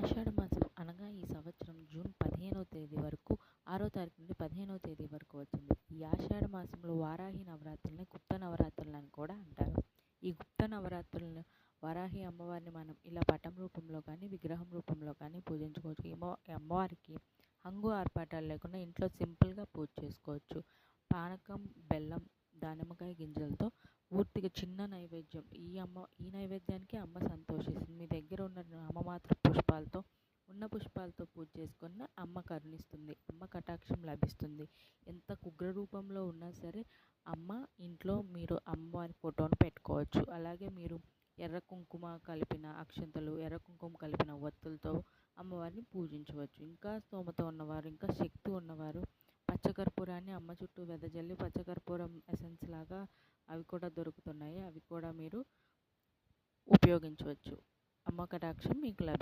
ఆషాఢ మాసం అనగా ఈ సంవత్సరం జూన్ 15వ తేదీ వరకు 6వ తారీఖు నుండి 15వ తేదీ వరకు వచ్చింది. ఈ ఆషాఢ మాసంలో వారాహి నవరాత్రులని గుప్త నవరాత్రులు అని కూడా అంటారు. ఈ గుప్త నవరాత్రులను వారాహి అమ్మవారిని మనం ఇలా పటం రూపంలో కానీ విగ్రహం రూపంలో కానీ పూజించుకోవచ్చు. ఈ అమ్మవారికి హంగు ఆర్పాటాలు లేకుండా ఇంట్లో సింపుల్గా పూజ చేసుకోవచ్చు. పానకం, బెల్లం, దానిమ్మకాయ గింజలతో పూర్తిగా చిన్న నైవేద్యం. ఈ నైవేద్యానికి అమ్మ సంతోషిస్తుంది. మీ దగ్గర ఉన్న నామమాత్ర పుష్పాలతో పూజ చేసుకున్న అమ్మ కరుణిస్తుంది. అమ్మ కటాక్షం లభిస్తుంది. ఎంత కుగ్ర రూపంలో ఉన్నా సరే అమ్మ ఇంట్లో మీరు అమ్మవారి ఫోటోను పెట్టుకోవచ్చు. అలాగే మీరు ఎర్ర కుంకుమ కలిపిన అక్షంతలు, ఎర్ర కుంకుమ కలిపిన ఒత్తులతో అమ్మవారిని పూజించవచ్చు. ఇంకా